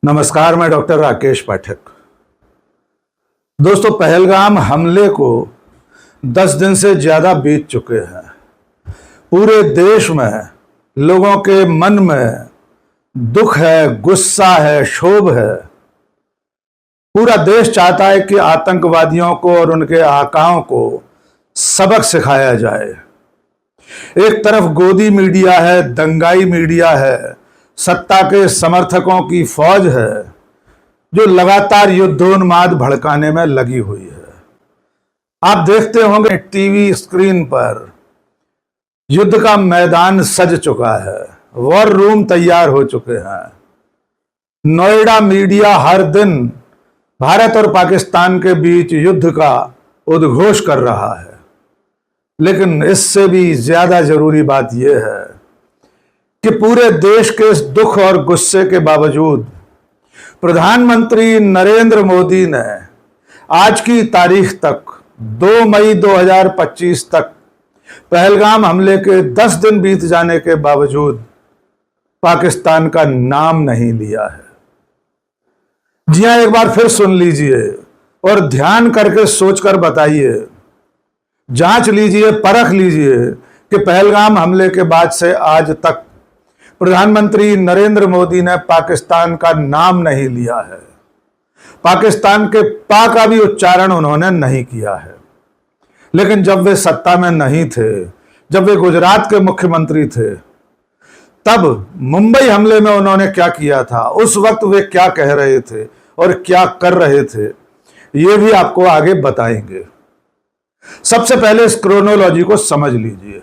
नमस्कार, मैं डॉक्टर राकेश पाठक। दोस्तों, पहलगाम हमले को 10 दिन से ज्यादा बीत चुके हैं। पूरे देश में लोगों के मन में दुख है, गुस्सा है, क्षोभ है। पूरा देश चाहता है कि आतंकवादियों को और उनके आकाओं को सबक सिखाया जाए। एक तरफ गोदी मीडिया है, दंगाई मीडिया है, सत्ता के समर्थकों की फौज है जो लगातार युद्धोन्माद भड़काने में लगी हुई है। आप देखते होंगे टीवी स्क्रीन पर युद्ध का मैदान सज चुका है, वॉर रूम तैयार हो चुके हैं। नोएडा मीडिया हर दिन भारत और पाकिस्तान के बीच युद्ध का उद्घोष कर रहा है। लेकिन इससे भी ज्यादा जरूरी बात यह है कि पूरे देश के इस दुख और गुस्से के बावजूद प्रधानमंत्री नरेंद्र मोदी ने आज की तारीख तक 2 मई 2025 तक पहलगाम हमले के 10 दिन बीत जाने के बावजूद पाकिस्तान का नाम नहीं लिया है। जी हां, एक बार फिर सुन लीजिए और ध्यान करके सोचकर बताइए, जांच लीजिए, परख लीजिए कि पहलगाम हमले के बाद से आज तक प्रधानमंत्री नरेंद्र मोदी ने पाकिस्तान का नाम नहीं लिया है। पाकिस्तान के पा का भी उच्चारण उन्होंने नहीं किया है। लेकिन जब वे सत्ता में नहीं थे, जब वे गुजरात के मुख्यमंत्री थे, तब मुंबई हमले में उन्होंने क्या किया था, उस वक्त वे क्या कह रहे थे और क्या कर रहे थे, ये भी आपको आगे बताएंगे। सबसे पहले इस क्रोनोलॉजी को समझ लीजिए।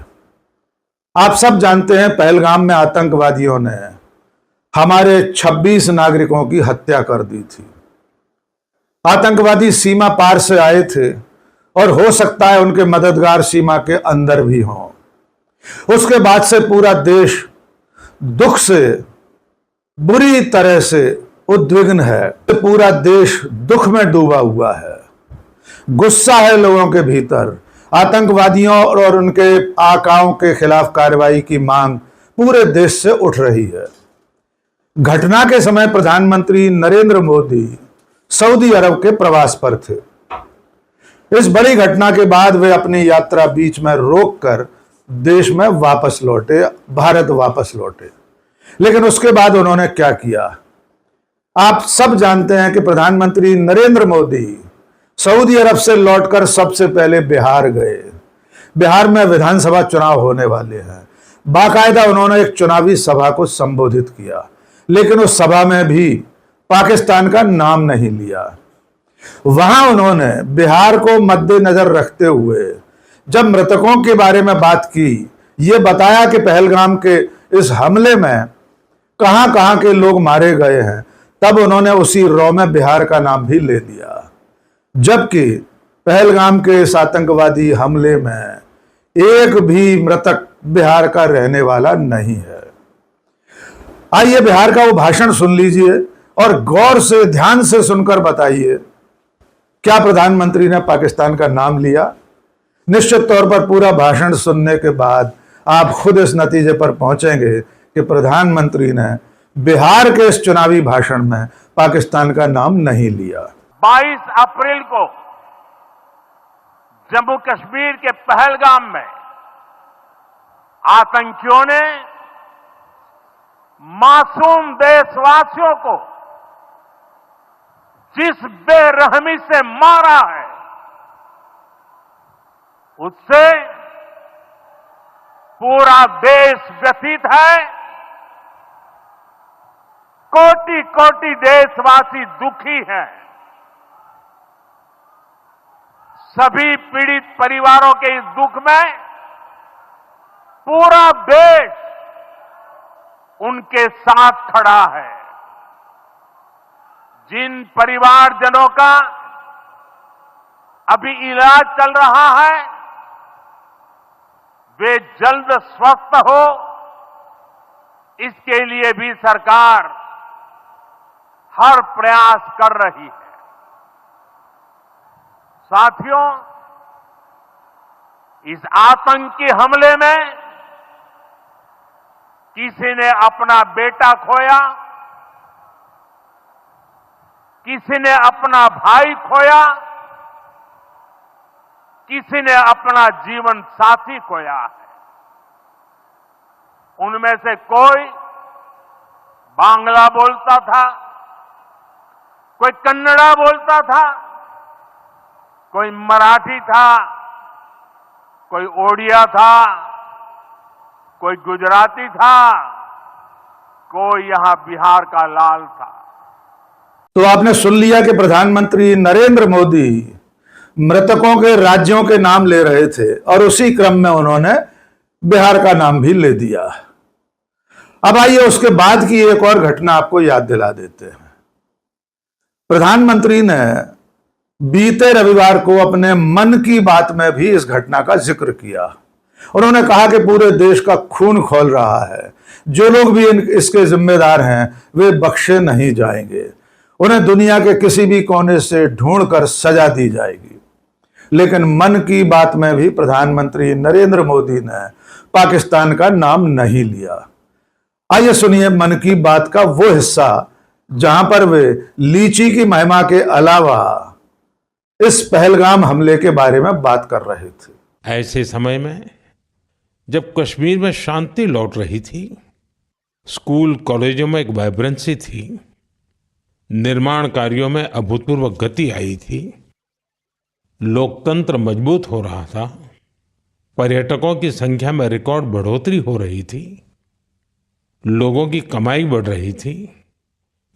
आप सब जानते हैं पहलगाम में आतंकवादियों ने हमारे 26 नागरिकों की हत्या कर दी थी। आतंकवादी सीमा पार से आए थे और हो सकता है उनके मददगार सीमा के अंदर भी हों। उसके बाद से पूरा देश दुख से बुरी तरह से उद्विग्न है। पूरा देश दुख में डूबा हुआ है। गुस्सा है लोगों के भीतर। आतंकवादियों और उनके आकाओं के खिलाफ कार्रवाई की मांग पूरे देश से उठ रही है। घटना के समय प्रधानमंत्री नरेंद्र मोदी सऊदी अरब के प्रवास पर थे। इस बड़ी घटना के बाद वे अपनी यात्रा बीच में रोककर देश में वापस लौटे, भारत वापस लौटे। लेकिन उसके बाद उन्होंने क्या किया, आप सब जानते हैं कि प्रधानमंत्री नरेंद्र मोदी सऊदी अरब से लौटकर सबसे पहले बिहार गए। बिहार में विधानसभा चुनाव होने वाले हैं। बाकायदा उन्होंने एक चुनावी सभा को संबोधित किया, लेकिन उस सभा में भी पाकिस्तान का नाम नहीं लिया। वहां उन्होंने बिहार को मद्देनजर रखते हुए जब मृतकों के बारे में बात की, ये बताया कि पहलगाम के इस हमले में कहां कहां के लोग मारे गए हैं, तब उन्होंने उसी रौ में बिहार का नाम भी ले लिया। जबकि पहलगाम के इस आतंकवादी हमले में एक भी मृतक बिहार का रहने वाला नहीं है। आइए बिहार का वो भाषण सुन लीजिए और गौर से, ध्यान से सुनकर बताइए, क्या प्रधानमंत्री ने पाकिस्तान का नाम लिया? निश्चित तौर पर पूरा भाषण सुनने के बाद आप खुद इस नतीजे पर पहुंचेंगे कि प्रधानमंत्री ने बिहार के इस चुनावी भाषण में पाकिस्तान का नाम नहीं लिया। 22 अप्रैल को जम्मू कश्मीर के पहलगाम में आतंकियों ने मासूम देशवासियों को जिस बेरहमी से मारा है, उससे पूरा देश व्यथित है। कोटि कोटि देशवासी दुखी हैं। सभी पीड़ित परिवारों के इस दुख में पूरा देश उनके साथ खड़ा है। जिन परिवारजनों का अभी इलाज चल रहा है, वे जल्द स्वस्थ हो, इसके लिए भी सरकार हर प्रयास कर रही है। साथियों, इस आतंकी हमले में किसी ने अपना बेटा खोया, किसी ने अपना भाई खोया, किसी ने अपना जीवन साथी खोया है। उनमें से कोई बांग्ला बोलता था, कोई कन्नड़ा बोलता था, कोई मराठी था, कोई ओडिया था, कोई गुजराती था, कोई यहां बिहार का लाल था। तो आपने सुन लिया कि प्रधानमंत्री नरेंद्र मोदी मृतकों के राज्यों के नाम ले रहे थे और उसी क्रम में उन्होंने बिहार का नाम भी ले दिया। अब आइए उसके बाद की एक और घटना आपको याद दिला देते हैं। प्रधानमंत्री ने बीते रविवार को अपने मन की बात में भी इस घटना का जिक्र किया। उन्होंने कहा कि पूरे देश का खून खौल रहा है, जो लोग भी इसके जिम्मेदार हैं वे बख्शे नहीं जाएंगे, उन्हें दुनिया के किसी भी कोने से ढूंढकर सजा दी जाएगी। लेकिन मन की बात में भी प्रधानमंत्री नरेंद्र मोदी ने पाकिस्तान का नाम नहीं लिया। आइए सुनिए मन की बात का वो हिस्सा जहां पर वे लीची की महिमा के अलावा इस पहलगाम हमले के बारे में बात कर रहे थे। ऐसे समय में जब कश्मीर में शांति लौट रही थी, स्कूल कॉलेजों में एक वाइब्रेंसी थी, निर्माण कार्यों में अभूतपूर्व गति आई थी, लोकतंत्र मजबूत हो रहा था, पर्यटकों की संख्या में रिकॉर्ड बढ़ोतरी हो रही थी, लोगों की कमाई बढ़ रही थी,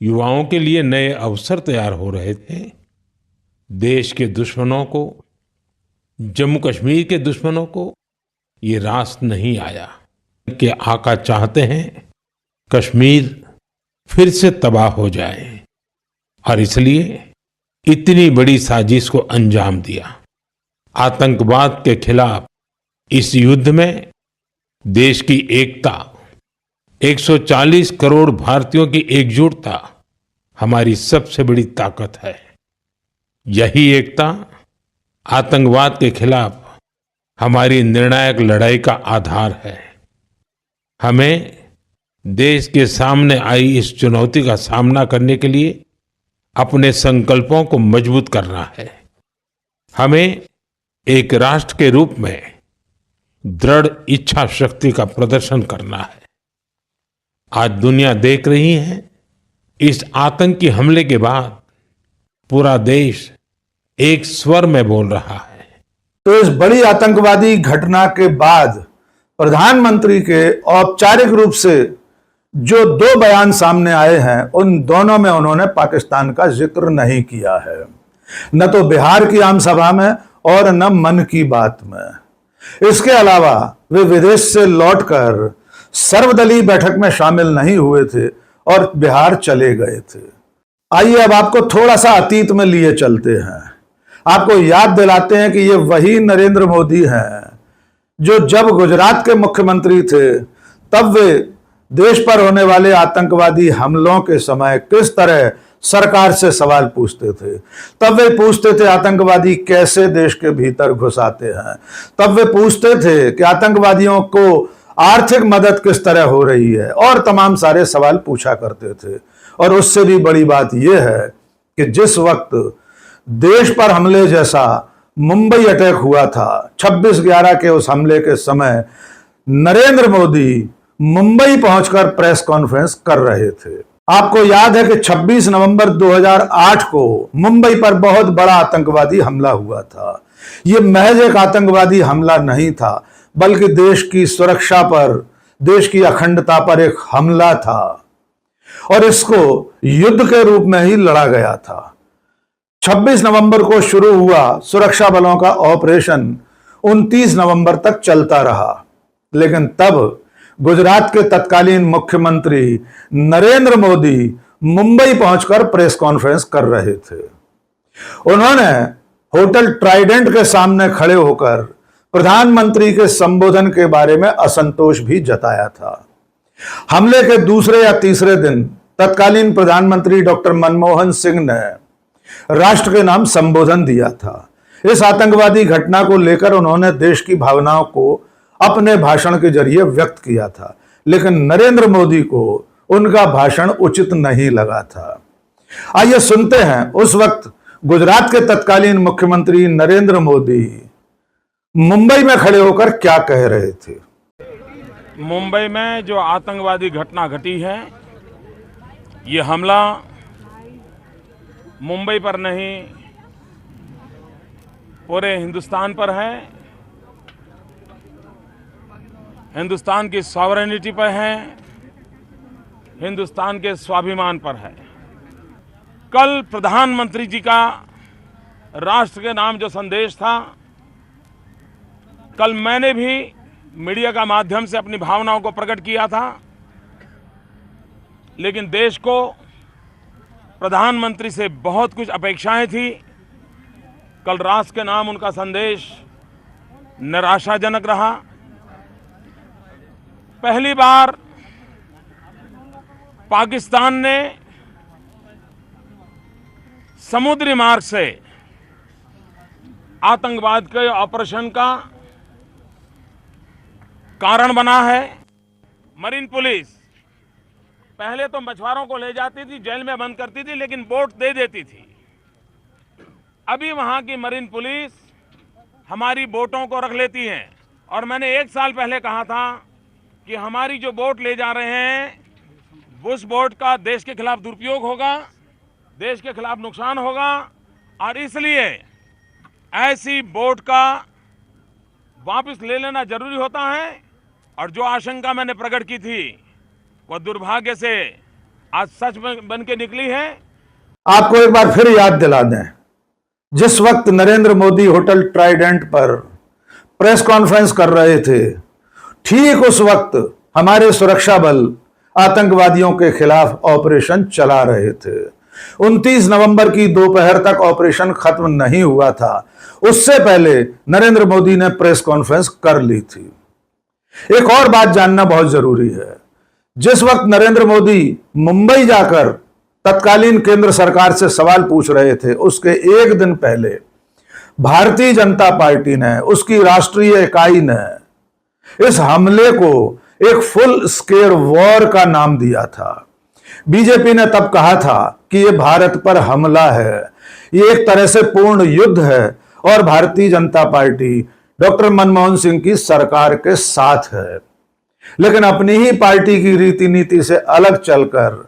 युवाओं के लिए नए अवसर तैयार हो रहे थे। देश के दुश्मनों को, जम्मू कश्मीर के दुश्मनों को ये रास नहीं आया कि आका चाहते हैं कश्मीर फिर से तबाह हो जाए, और इसलिए इतनी बड़ी साजिश को अंजाम दिया। आतंकवाद के खिलाफ इस युद्ध में देश की एकता, 140 करोड़ भारतीयों की एकजुटता हमारी सबसे बड़ी ताकत है। यही एकता आतंकवाद के खिलाफ हमारी निर्णायक लड़ाई का आधार है। हमें देश के सामने आई इस चुनौती का सामना करने के लिए अपने संकल्पों को मजबूत करना है। हमें एक राष्ट्र के रूप में दृढ़ इच्छा शक्ति का प्रदर्शन करना है। आज दुनिया देख रही है, इस आतंकी हमले के बाद पूरा देश एक स्वर में बोल रहा है। तो इस बड़ी आतंकवादी घटना के बाद प्रधानमंत्री के औपचारिक रूप से जो दो बयान सामने आए हैं, उन दोनों में उन्होंने पाकिस्तान का जिक्र नहीं किया है, न तो बिहार की आम सभा में और न मन की बात में। इसके अलावा वे विदेश से लौटकर सर्वदलीय बैठक में शामिल नहीं हुए थे और बिहार चले गए थे। आइए अब आपको थोड़ा सा अतीत में लिए चलते हैं। आपको याद दिलाते हैं कि ये वही नरेंद्र मोदी हैं जो जब गुजरात के मुख्यमंत्री थे तब वे देश पर होने वाले आतंकवादी हमलों के समय किस तरह सरकार से सवाल पूछते थे। तब वे पूछते थे आतंकवादी कैसे देश के भीतर घुस आते हैं। तब वे पूछते थे कि आतंकवादियों को आर्थिक मदद किस तरह हो रही है, और तमाम सारे सवाल पूछा करते थे। और उससे भी बड़ी बात यह है कि जिस वक्त देश पर हमले जैसा मुंबई अटैक हुआ था, 26/11 के उस हमले के समय नरेंद्र मोदी मुंबई पहुंचकर प्रेस कॉन्फ्रेंस कर रहे थे। आपको याद है कि 26 नवंबर 2008 को मुंबई पर बहुत बड़ा आतंकवादी हमला हुआ था। यह महज एक आतंकवादी हमला नहीं था, बल्कि देश की सुरक्षा पर, देश की अखंडता पर एक हमला था, और इसको युद्ध के रूप में ही लड़ा गया था। 26 नवंबर को शुरू हुआ सुरक्षा बलों का ऑपरेशन 29 नवंबर तक चलता रहा। लेकिन तब गुजरात के तत्कालीन मुख्यमंत्री नरेंद्र मोदी मुंबई पहुंचकर प्रेस कॉन्फ्रेंस कर रहे थे। उन्होंने होटल ट्राइडेंट के सामने खड़े होकर प्रधानमंत्री के संबोधन के बारे में असंतोष भी जताया था। हमले के दूसरे या तीसरे दिन तत्कालीन प्रधानमंत्री डॉक्टर मनमोहन सिंह ने राष्ट्र के नाम संबोधन दिया था। इस आतंकवादी घटना को लेकर उन्होंने देश की भावनाओं को अपने भाषण के जरिए व्यक्त किया था, लेकिन नरेंद्र मोदी को उनका भाषण उचित नहीं लगा था। आइए सुनते हैं उस वक्त गुजरात के तत्कालीन मुख्यमंत्री नरेंद्र मोदी मुंबई में खड़े होकर क्या कह रहे थे। मुंबई में जो आतंकवादी घटना घटी है, ये हमला मुंबई पर नहीं पूरे हिंदुस्तान पर है, हिंदुस्तान की सॉवरेनिटी पर है, हिंदुस्तान के स्वाभिमान पर है। कल प्रधानमंत्री जी का राष्ट्र के नाम जो संदेश था, कल मैंने भी मीडिया का माध्यम से अपनी भावनाओं को प्रकट किया था, लेकिन देश को प्रधानमंत्री से बहुत कुछ अपेक्षाएं थी। कल राष्ट्र के नाम उनका संदेश निराशाजनक रहा। पहली बार पाकिस्तान ने समुद्री मार्ग से आतंकवाद के ऑपरेशन का कारण बना है। मरीन पुलिस पहले तो मछुआरों को ले जाती थी, जेल में बंद करती थी, लेकिन बोट दे देती थी। अभी वहां की मरीन पुलिस हमारी बोटों को रख लेती है। और मैंने 1 साल पहले कहा था कि हमारी जो बोट ले जा रहे हैं, उस बोट का देश के खिलाफ दुरुपयोग होगा, देश के खिलाफ नुकसान होगा, और इसलिए ऐसी बोट का वापस ले लेना जरूरी होता है। और जो आशंका मैंने प्रकट की थी, वह दुर्भाग्य से आज सच बन के निकली है। आपको एक बार फिर याद दिला दें, जिस वक्त नरेंद्र मोदी होटल ट्राइडेंट पर प्रेस कॉन्फ्रेंस कर रहे थे, ठीक उस वक्त हमारे सुरक्षा बल आतंकवादियों के खिलाफ ऑपरेशन चला रहे थे। 29 नवंबर की दोपहर तक ऑपरेशन खत्म नहीं हुआ था, उससे पहले नरेंद्र मोदी ने प्रेस कॉन्फ्रेंस कर ली थी। एक और बात जानना बहुत जरूरी है, जिस वक्त नरेंद्र मोदी मुंबई जाकर तत्कालीन केंद्र सरकार से सवाल पूछ रहे थे, उसके एक दिन पहले भारतीय जनता पार्टी ने, उसकी राष्ट्रीय इकाई ने इस हमले को एक फुल स्केल वॉर का नाम दिया था। बीजेपी ने तब कहा था कि यह भारत पर हमला है, ये एक तरह से पूर्ण युद्ध है, और भारतीय जनता पार्टी डॉक्टर मनमोहन सिंह की सरकार के साथ है। लेकिन अपनी ही पार्टी की रीति नीति से अलग चलकर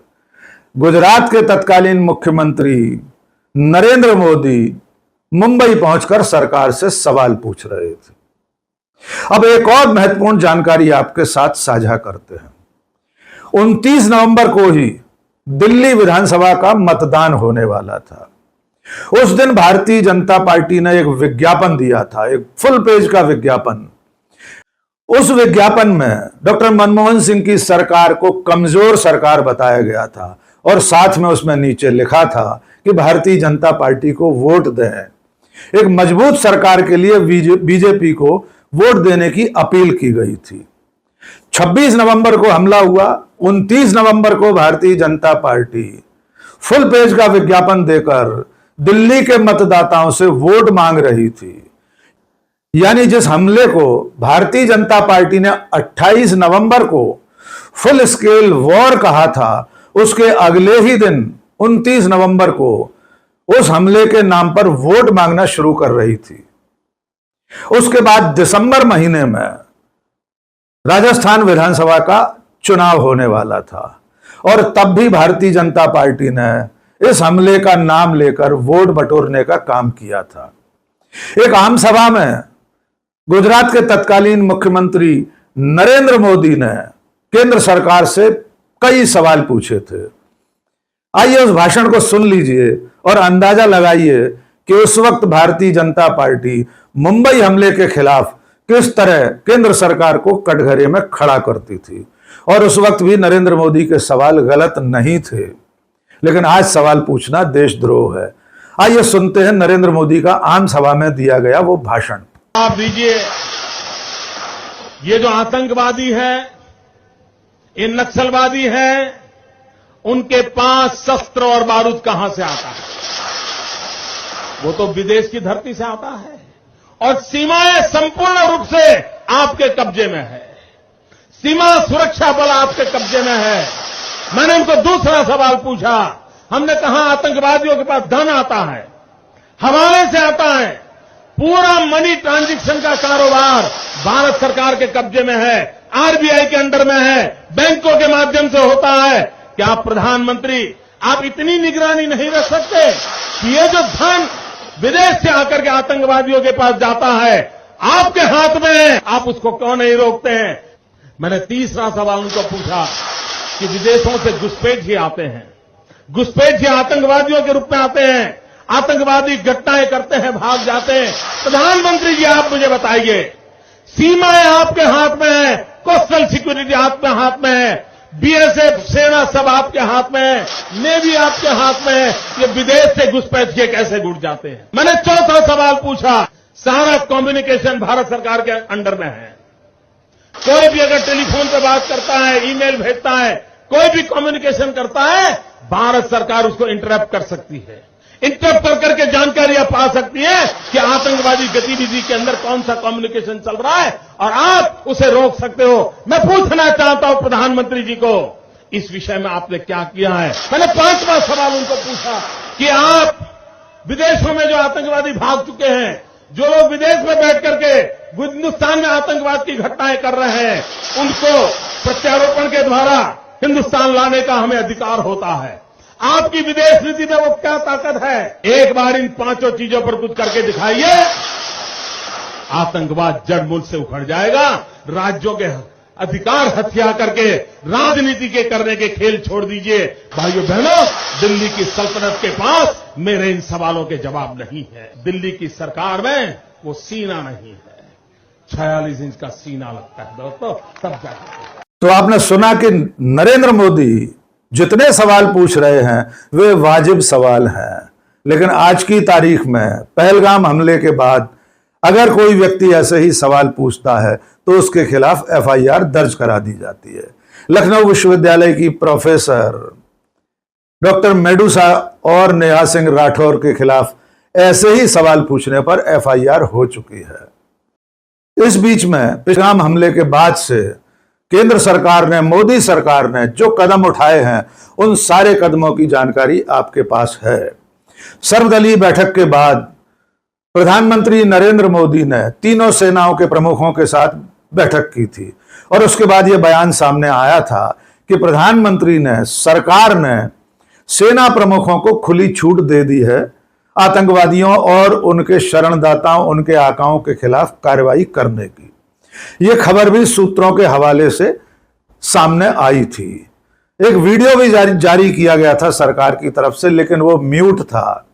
गुजरात के तत्कालीन मुख्यमंत्री नरेंद्र मोदी मुंबई पहुंचकर सरकार से सवाल पूछ रहे थे। अब एक और महत्वपूर्ण जानकारी आपके साथ साझा करते हैं। 29 नवंबर को ही दिल्ली विधानसभा का मतदान होने वाला था। उस दिन भारतीय जनता पार्टी ने एक विज्ञापन दिया था, एक फुल पेज का विज्ञापन। उस विज्ञापन में डॉक्टर मनमोहन सिंह की सरकार को कमजोर सरकार बताया गया था, और साथ में उसमें नीचे लिखा था कि भारतीय जनता पार्टी को वोट दें। एक मजबूत सरकार के लिए बीजेपी को वोट देने की अपील की गई थी। 26 नवंबर को हमला हुआ। 29 नवंबर को Bharatiya Janata party full page का विज्ञापन देकर दिल्ली के मतदाताओं से वोट मांग रही थी। यानी जिस हमले को भारतीय जनता पार्टी ने 28 नवंबर को फुल स्केल वॉर कहा था, उसके अगले ही दिन 29 नवंबर को उस हमले के नाम पर वोट मांगना शुरू कर रही थी। उसके बाद दिसंबर महीने में राजस्थान विधानसभा का चुनाव होने वाला था, और तब भी भारतीय जनता पार्टी ने इस हमले का नाम लेकर वोट बटोरने का काम किया था। एक आम सभा में गुजरात के तत्कालीन मुख्यमंत्री नरेंद्र मोदी ने केंद्र सरकार से कई सवाल पूछे थे। आइए उस भाषण को सुन लीजिए और अंदाजा लगाइए कि उस वक्त भारतीय जनता पार्टी मुंबई हमले के खिलाफ किस तरह केंद्र सरकार को कटघरे में खड़ा करती थी। और उस वक्त भी नरेंद्र मोदी के सवाल गलत नहीं थे, लेकिन आज सवाल पूछना देशद्रोह है। आइए सुनते हैं नरेंद्र मोदी का आम सभा में दिया गया वो भाषण। आप दीजिए, ये जो आतंकवादी है, ये नक्सलवादी है, उनके पास शस्त्र और बारूद कहां से आता है? वो तो विदेश की धरती से आता है, और सीमाएं संपूर्ण रूप से आपके कब्जे में है। सीमा सुरक्षा बल आपके कब्जे में है। मैंने उनको दूसरा सवाल पूछा, हमने कहा आतंकवादियों के पास धन आता है, हवाले से आता है, पूरा मनी ट्रांजैक्शन का कारोबार भारत सरकार के कब्जे में है, आरबीआई के अंडर में है, बैंकों के माध्यम से होता है। क्या प्रधानमंत्री आप इतनी निगरानी नहीं रख सकते कि ये जो धन विदेश से आकर के आतंकवादियों के पास जाता है आपके हाथ में है, आप उसको क्यों नहीं रोकते हैं? मैंने तीसरा सवाल उनको पूछा कि विदेशों से घुसपैठ आते हैं, घुसपैठ आतंकवादियों के रूप में आते हैं, आतंकवादी घटनाएं करते हैं, भाग जाते हैं। प्रधानमंत्री जी आप मुझे बताइए, सीमाएं आपके हाथ में है, कोस्टल सिक्योरिटी आपके हाथ में है, बीएसएफ सेना सब आपके हाथ में है, नेवी आपके हाथ में है, ये विदेश से घुसपैठ के कैसे घुट जाते हैं? मैंने चौथा सवाल पूछा, सारा कम्युनिकेशन भारत सरकार के अंडर में है, कोई भी अगर टेलीफोन पे बात करता है, ईमेल भेजता है, कोई भी कम्युनिकेशन करता है, भारत सरकार उसको इंटरप्ट कर सकती है, इंटरप्ट कर करके जानकारियां पा सकती है कि आतंकवादी गतिविधि के अंदर कौन सा कम्युनिकेशन चल रहा है और आप उसे रोक सकते हो। मैं पूछना चाहता हूं प्रधानमंत्री जी को, इस विषय में आपने क्या किया है? मैंने पांचवा सवाल उनको पूछा कि आप विदेशों में जो आतंकवादी भाग चुके हैं, जो लोग विदेश में बैठ करके हिंदुस्तान में आतंकवाद की घटनाएं कर रहे हैं, उनको प्रत्यारोपण के द्वारा हिंदुस्तान लाने का हमें अधिकार होता है। आपकी विदेश नीति में वो क्या ताकत है? एक बार इन पांचों चीजों पर कुछ करके दिखाइए, आतंकवाद जड़ मूल से उखड़ जाएगा। राज्यों के अधिकार हथिया करके राजनीति के करने के खेल छोड़ दीजिए। भाइयों बहनों, दिल्ली की सल्तनत के पास मेरे इन सवालों के जवाब नहीं है। दिल्ली की सरकार में वो सीना नहीं है, 46 इंच का सीना लगता है दोस्तों, तब जाकर। तो आपने सुना कि नरेंद्र मोदी जितने सवाल पूछ रहे हैं वे वाजिब सवाल हैं, लेकिन आज की तारीख में पहलगाम हमले के बाद अगर कोई व्यक्ति ऐसे ही सवाल पूछता है तो उसके खिलाफ एफआईआर दर्ज करा दी जाती है। लखनऊ विश्वविद्यालय की प्रोफेसर डॉक्टर मेडुसा और नेहा सिंह राठौर के खिलाफ ऐसे ही सवाल पूछने पर एफआईआर हो चुकी है। इस बीच में पहलगाम हमले के बाद से केंद्र सरकार ने, मोदी सरकार ने जो कदम उठाए हैं उन सारे कदमों की जानकारी आपके पास है। सर्वदलीय बैठक के बाद प्रधानमंत्री नरेंद्र मोदी ने तीनों सेनाओं के प्रमुखों के साथ बैठक की थी और उसके बाद यह बयान सामने आया था कि प्रधानमंत्री ने, सरकार ने सेना प्रमुखों को खुली छूट दे दी है आतंकवादियों और उनके शरणदाताओं, उनके आकाओं के खिलाफ कार्रवाई करने की। यह खबर भी सूत्रों के हवाले से सामने आई थी। एक वीडियो भी जारी किया गया था सरकार की तरफ से, लेकिन वो म्यूट था,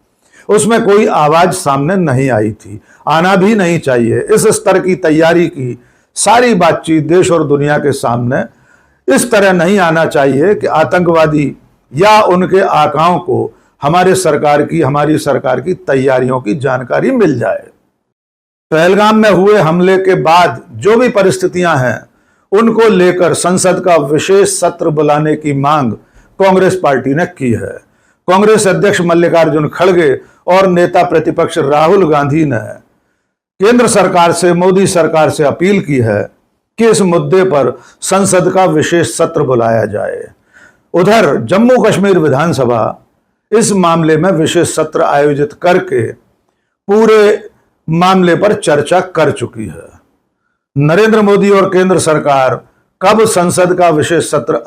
उसमें कोई आवाज सामने नहीं आई थी, आना भी नहीं चाहिए। इस स्तर की तैयारी की सारी बातचीत देश और दुनिया के सामने इस तरह नहीं आना चाहिए कि आतंकवादी या उनके आकाओं को हमारी सरकार की तैयारियों की जानकारी मिल जाए। पहलगाम में हुए हमले के बाद जो भी परिस्थितियां हैं उनको लेकर संसद का विशेष सत्र बुलाने की मांग कांग्रेस पार्टी ने की है। कांग्रेस अध्यक्ष मल्लिकार्जुन खड़गे और नेता प्रतिपक्ष राहुल गांधी ने केंद्र सरकार से, मोदी सरकार से अपील की है कि इस मुद्दे पर संसद का विशेष सत्र बुलाया जाए। उधर जम्मू कश्मीर विधानसभा इस मामले में विशेष सत्र आयोजित करके पूरे मामले पर चर्चा कर चुकी है। नरेंद्र मोदी और केंद्र सरकार कब संसद का विशेष सत्र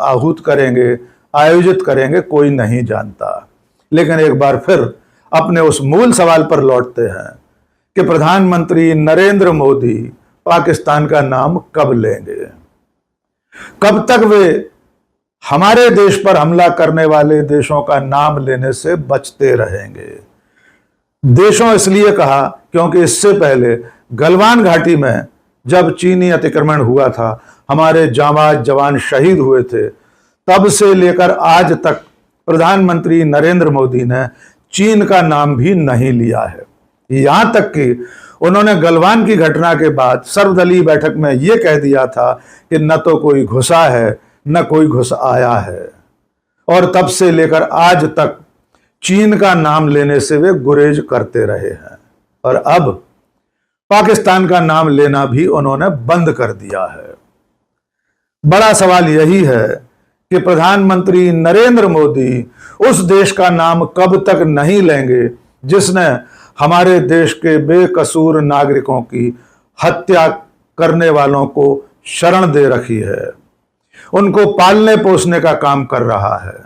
आयोजित करेंगे कोई नहीं जानता। लेकिन एक बार फिर अपने उस मूल सवाल पर लौटते हैं कि प्रधानमंत्री नरेंद्र मोदी पाकिस्तान का नाम कब लेंगे? कब तक वे हमारे देश पर हमला करने वाले देशों का नाम लेने से बचते रहेंगे? देशों इसलिए कहा क्योंकि इससे पहले गलवान घाटी में जब चीनी अतिक्रमण हुआ था, हमारे जांबाज जवान शहीद हुए थे, तब से लेकर आज तक प्रधानमंत्री नरेंद्र मोदी ने चीन का नाम भी नहीं लिया है। यहां तक कि उन्होंने गलवान की घटना के बाद सर्वदलीय बैठक में यह कह दिया था कि न तो कोई घुसा है न कोई घुस आया है, और तब से लेकर आज तक चीन का नाम लेने से वे गुरेज करते रहे हैं और अब पाकिस्तान का नाम लेना भी उन्होंने बंद कर दिया है। बड़ा सवाल यही है कि प्रधानमंत्री नरेंद्र मोदी उस देश का नाम कब तक नहीं लेंगे जिसने हमारे देश के बेकसूर नागरिकों की हत्या करने वालों को शरण दे रखी है, उनको पालने पोसने का काम कर रहा है।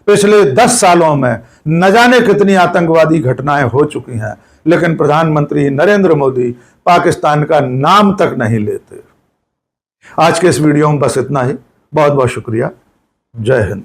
पिछले 10 सालों में न जाने कितनी आतंकवादी घटनाएं हो चुकी हैं, लेकिन प्रधानमंत्री नरेंद्र मोदी पाकिस्तान का नाम तक नहीं लेते। आज के इस वीडियो में बस इतना ही। बहुत बहुत शुक्रिया। जय हिंद।